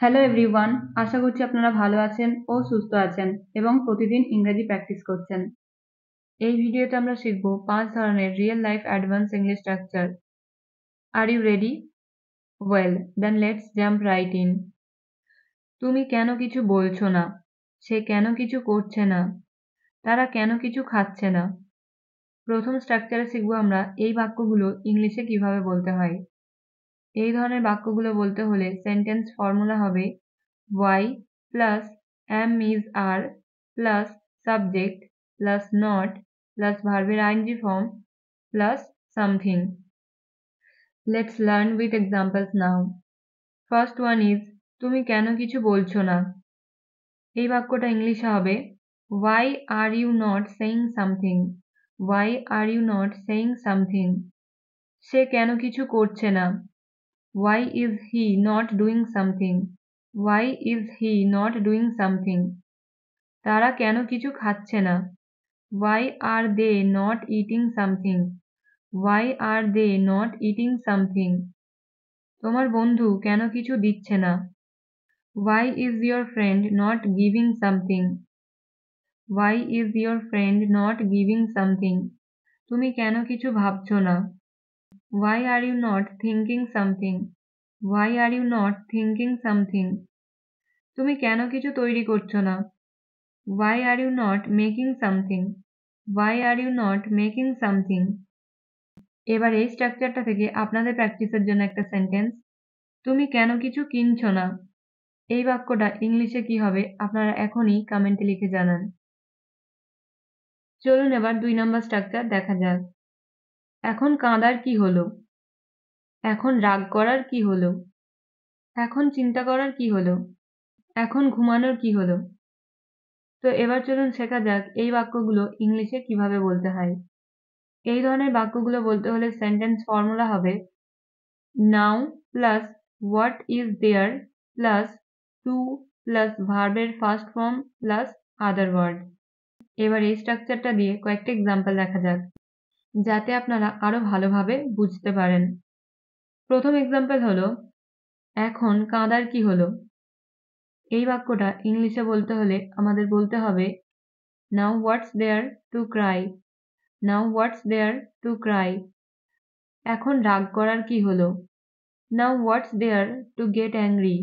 Hello everyone, আশা করছি আপনারা ভালো আছেন ও সুস্থ আছেন এবং প্রতিদিন ইংরেজি প্র্যাকটিস করছেন। এই ভিডিওতে আমরা শিখব 5 ধরনের real life advance English structure. Are you ready? Well, then let's jump right in. তুমি কেন কিছু বলছো না? সে কেন কিছু করছে না? তারা কেন কিছু খাচ্ছে না? প্রথম স্ট্রাকচারে শিখব আমরা এই বাক্যগুলো ইংলিশে কিভাবে বলতে হয়। এই ধরনের বাক্যগুলো বলতে হলে সেন্টেন্স ফর্মুলা হবে why plus am is are plus subject plus not plus verb ing form plus something. Let's learn with examples now. First one is তুমি কেন কিছু বলছো না? এই বাক্যটা ইংলিশে হবে why are you not saying something? Why are you not saying something? সে কেন কিছু করছে না? Why is he not doing something? Why is he not doing something? তারা কেন কিছু খাচ্ছে না? Why are they not eating something? Why are they not eating something? তোমার বন্ধু কেন কিছু দিচ্ছে না? Why is your friend not giving something? Why is your friend not giving something? তুমি কেন কিছু ভাবছো না? Why are you not thinking something? Why are you not thinking something? তুমি কেন কিছু তৈরি করছো না? Why are you not making something? Why are you not making something? এবার এই স্ট্রাকচারটা থেকে আপনাদের প্র্যাকটিসের জন্য একটা সেন্টেন্স। তুমি কেন কিছু কিনছো না? এই বাক্যটা ইংলিশে কি হবে আপনারা এখনই কমেন্টে লিখে জানান। চলুন এবার 2 নম্বর স্ট্রাকচার দেখা যাক। এখন কাঁদার কি হলো? এখন রাগ করার কি হলো? এখন চিন্তা করার কি হলো? এখন ঘুমানোর কি হলো? তো এবার চলুন শেখা যাক এই বাক্যগুলো ইংলিশে কিভাবে বলতে হয়। এই ধরনের বাক্যগুলো বলতে হলে সেন্টেন্স ফর্মুলা হবে now plus what is there plus to plus ভার্বের first form plus other word. এবার এই স্ট্রাকচারটা দিয়ে কয়েকটা এক্সাম্পল দেখা যাক যাতে আপনারা আরো ভালোভাবে বুঝতে পারেন। প্রথম এক্সাম্পল হলো এখন কাঁদার কি হলো? এই বাক্যটা ইংলিশে বলতে হলে আমাদের বলতে হবে now what's there to cry? Now what's there to cry? এখন রাগ করার কি হলো? Now what's there to get angry?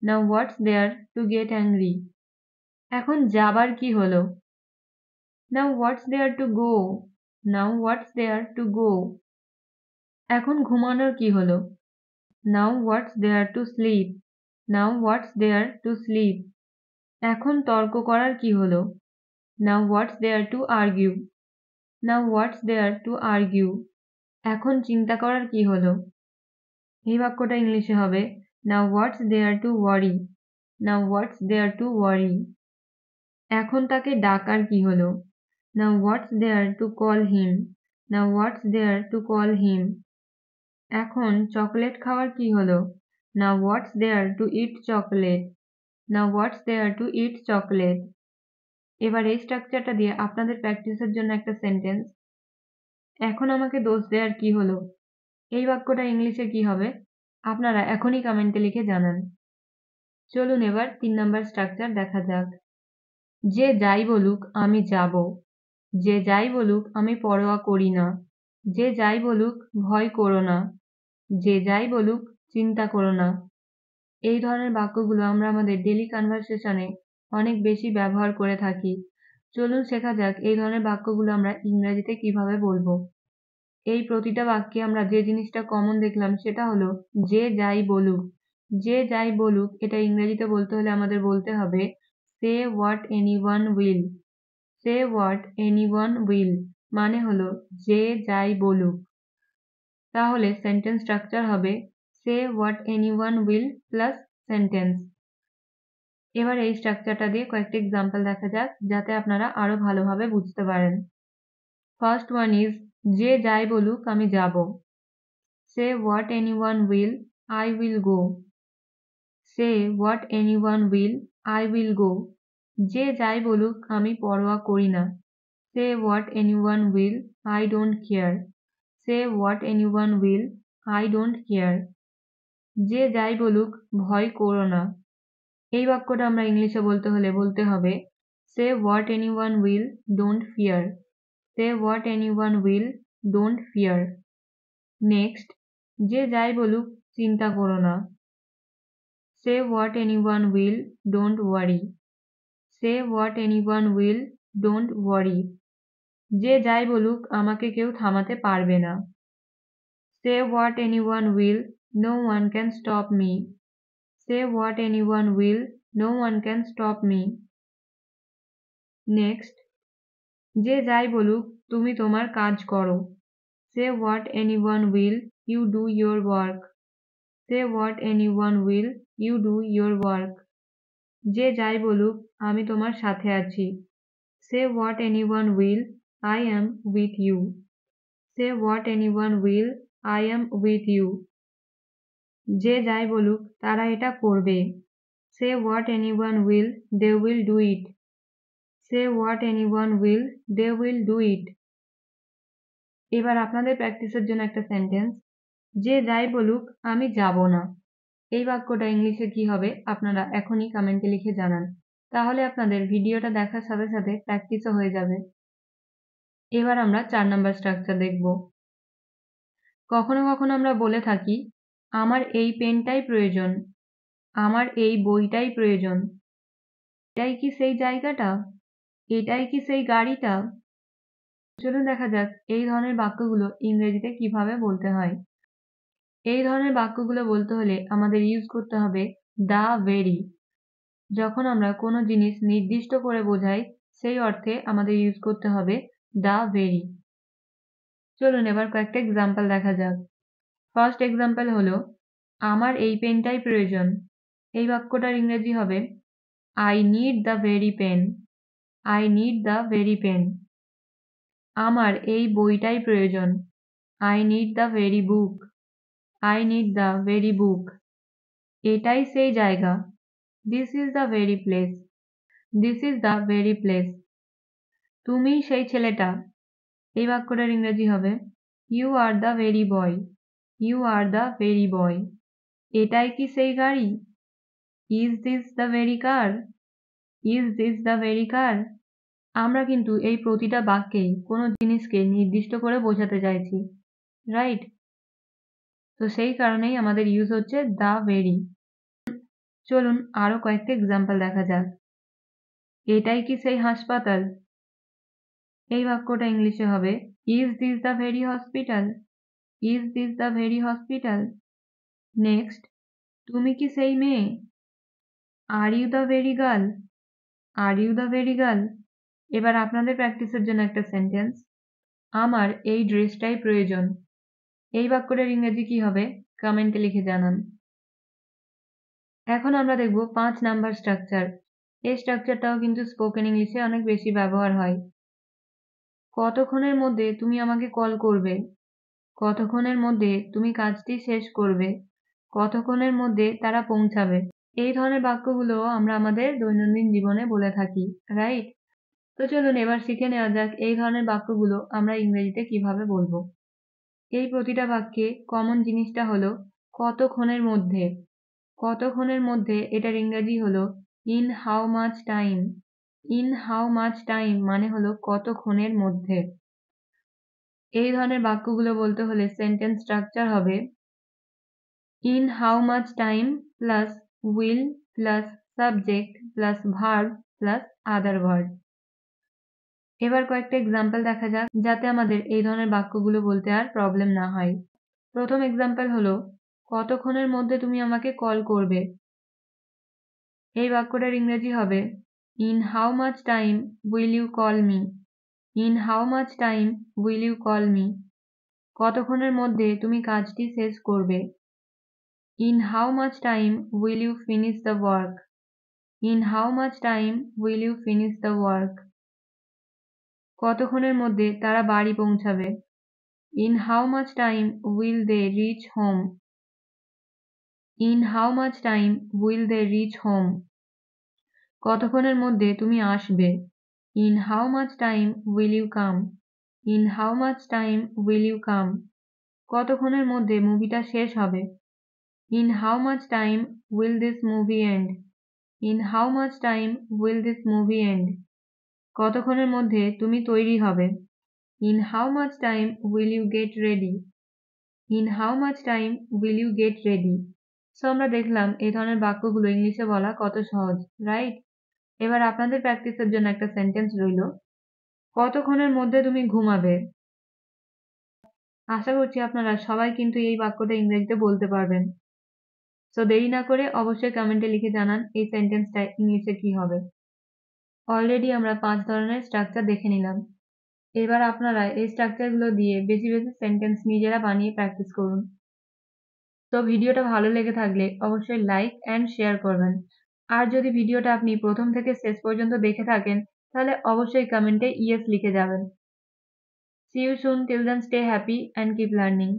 Now what's there to get angry? এখন যাবার কি হলো? Now what's there to go? Now what's there to go? এখন ঘুমানোর কি হলো? Now what's there to sleep? Now what's there to sleep? এখন তর্ক করার কি হলো? Now what's there to argue? Now what's there to argue? এখন চিন্তা করার কি হলো? এই বাক্যটা ইংলিশে হবে Now what's there to worry? Now what's there to worry? এখন তাকে ডাকার কি হলো? Now what's there to call him? Now what's there to call him? এখন চকলেট খাওয়ার কি হলো? Now what's there to eat chocolate? Now what's there to eat chocolate? এবার এই স্ট্রাকচারটা দিয়ে আপনাদের প্র্যাকটিসের জন্য একটা সেন্টেন্স। এখন আমাকে দোষ দেওয়ার কি হলো? এই বাক্যটা ইংলিশে কি হবে আপনারা এখনই কমেন্টে লিখে জানান। চলুন এবার 3 নম্বর স্ট্রাকচার দেখা যাক। যে যাই বলুক আমি যাব। যে যাই বলুক আমি পরোয়া করি না। যে যাই বলুক ভয় করো না। যে যাই বলুক চিন্তা করো না। এই ধরনের বাক্যগুলো আমরা আমাদের ডেইলি কনভারসেশনে অনেক বেশি ব্যবহার করে থাকি। চলুন শেখা যাক এই ধরনের বাক্যগুলো আমরা ইংরেজিতে কিভাবে বলবো। এই প্রতিটা বাক্যে আমরা যে জিনিসটা কমন দেখলাম সেটা হলো যে যাই বলুক। যে যাই বলুক এটা ইংরেজিতে বলতে হলে আমাদের বলতে হবে say what anyone will. say what anyone will মানে হলো যে যাই বলুক। তাহলে সেন্টেন্স স্ট্রাকচার হবে say what anyone will plus sentence. এবার এই স্ট্রাকচারটা দিয়ে কয়েকটা এক্সাম্পল দেখা যাক যাতে আপনারা আরো ভালোভাবে বুঝতে পারেন। ফার্স্ট ওয়ান ইজ যে যাই বলুক আমি যাব। say what anyone will I will go. say what anyone will I will go. যে যাই বলুক আমি পরোয়া করি না। say what anyone will I don't care. say what anyone will I don't care. যে যাই বলুক ভয় করো না। এই বাক্যটা আমরা ইংলিশে বলতে হলে বলতে হবে say what anyone will, don't fear. say what anyone will, don't fear. Next, যে যাই বলুক চিন্তা করো না। say what anyone will, don't worry. say what anyone will, don't worry. যে যাই বলুক আমাকে কেউ থামাতে পারবে না। say what anyone will, no one can stop me. say what anyone will, no one can stop me. Next, যে যাই বলুক তুমি তোমার কাজ করো। say what anyone will, you do your work. say what anyone will, you do your work. যে যাই বলুক আমি তোমার সাথে আছি। say what anyone will, I am with you. say what anyone will, I am with you. যে যাই বলুক তারা এটা করবে। say what anyone will, they will do it. say what anyone will, they will do it. এবার আপনাদের প্র্যাকটিসের জন্য একটা সেন্টেন্স, যে যাই বলুক আমি যাব না। এই বাক্যটা ইংলিশে কি হবে আপনারা এখনই কমেন্টে লিখে জানান, তাহলে আপনাদের ভিডিওটা দেখার সাথে সাথে প্র্যাকটিসও হয়ে যাবে। এবার আমরা 4 নাম্বার স্ট্রাকচার দেখব। কখনো কখনো আমরা বলে থাকি আমার এই পেনটাই প্রয়োজন, আমার এই বইটাই প্রয়োজন। এটাই কি সেই জায়গাটা? এটাই কি সেই গাড়িটা? চলুন দেখা যাক এই ধরনের বাক্যগুলো ইংরেজিতে কিভাবে বলতে হয়। এই ধরনের বাক্যগুলো বলতে হলে আমাদের ইউজ করতে হবে দ্য ভেরি। যখন আমরা কোনো জিনিস নির্দিষ্ট করে বোঝাই সেই অর্থে আমাদের ইউজ করতে হবে দ্য ভেরি। চলুন এবার কয়েকটা এক্সাম্পল দেখা যাক। ফার্স্ট এক্সাম্পল হলো আমার এই পেনটাই প্রয়োজন। এই বাক্যটার ইংরেজি হবে I need the very pen. I need the very pen. আমার এই বইটাই প্রয়োজন। I need the very book. I need the very book. এটাই সেই জায়গা। This is the very place. This is the very place. তুমি সেই ছেলেটা। এই বাক্যটার ইংরেজি হবে You are the very boy. You are the very boy. এটাই কি সেই গাড়ি? Is this the very car? Is this the very car? আমরা কিন্তু এই প্রতিটা বাক্যেই কোনো জিনিসকে নির্দিষ্ট করে বোঝাতে চাইছি, রাইট? তো সেই কারণেই আমাদের ইউজ হচ্ছে দ্য ভেরি। চলুন আরো কয়েকটা এক্সাম্পল দেখা যাক। এটাই কি সেই হাসপাতাল? এই বাক্যটা ইংলিশে হবে is this the very hospital? Is this the very hospital? Next, তুমি কি সেই মেয়ে? Are you the very girl? Are you the very girl? এবার আপনাদের প্র্যাকটিসের জন্য একটা সেন্টেন্স, আমার এই ড্রেসটাই প্রয়োজন। এই বাক্যটার ইংরেজি কি হবে কমেন্টে লিখে জানান। এখন আমরা দেখব 5 নাম্বার স্ট্রাকচার। এই স্ট্রাকচারটাও কিন্তু স্পোকেন ইংলিশে অনেক বেশি ব্যবহার হয়। কতক্ষণের মধ্যে তুমি আমাকে কল করবে? কতক্ষণের মধ্যে তুমি কাজটি শেষ করবে? কতক্ষণের মধ্যে তারা পৌঁছাবে? এই ধরনের বাক্যগুলো আমরা আমাদের দৈনন্দিন জীবনে বলে থাকি, রাইট? তো চলুন এবার শিখে নেওয়া যাক এই ধরনের বাক্যগুলো আমরা ইংরেজিতে কিভাবে বলবো। এই প্রতিটা বাক্যে কমন জিনিসটা হলো কতক্ষণের মধ্যে। কতক্ষণের মধ্যে এটার ইংরেজি হলো in how much time. In how much time মানে হলো কতক্ষণের মধ্যে। এই ধরনের বাক্যগুলো বলতে হলে সেন্টেন্স স্ট্রাকচার হবে in how much time plus will plus subject plus verb plus other word. এবার কয়েকটা এক্সাম্পল দেখা যাক যাতে আমাদের এই ধরনের বাক্যগুলো বলতে আর প্রবলেম না হয়। প্রথম এক্সাম্পল হলো কতক্ষণের মধ্যে তুমি আমাকে কল করবে? এই বাক্যটার ইংরেজি হবে in how much time will you call me? In how much time will you call me? কতক্ষণের মধ্যে তুমি কাজটি শেষ করবে? In how much time will you finish the work? In how much time will you finish the work? কতক্ষণের মধ্যে তারা বাড়ি পৌঁছাবে? In how much time will they reach home? In how much time will they reach home? কতক্ষণের মধ্যে তুমি আসবে? In how much time will you come? In how much time will you come? কতক্ষণের মধ্যে মুভিটা শেষ হবে? In how much time will this movie end? In how much time will this movie end? কতক্ষণের মধ্যে তুমি তৈরি হবে? In how much time will you get ready? In how much time will you get ready? So আমরা দেখলাম এই ধরনের বাক্যগুলো ইংলিশে বলা কত সহজ, রাইট? এবার আপনাদের প্র্যাকটিসের জন্য একটা সেন্টেন্স রইল, কতক্ষণের মধ্যে তুমি ঘুমাবে? আশা করছি আপনারা সবাই কিন্তু এই বাক্যটা ইংরেজিতে বলতে পারবেন। সো দেরি না করে অবশ্যই কমেন্টে লিখে জানান এই সেন্টেন্সটা ইংলিশে কি হবে। অলরেডি আমরা 5 ধরনের স্ট্রাকচার দেখে নিলাম। এবার আপনারা এই স্ট্রাকচারগুলো দিয়ে বেশি বেশি সেন্টেন্স নিজেরা বানিয়ে প্র্যাকটিস করুন। তো ভিডিওটা ভালো লেগে থাকলে অবশ্যই লাইক অ্যান্ড শেয়ার করবেন। আর যদি ভিডিওটা আপনি প্রথম থেকে শেষ পর্যন্ত দেখে থাকেন তাহলে অবশ্যই কমেন্টে ইয়েস লিখে যাবেন। See you soon. Till then, stay happy and keep learning.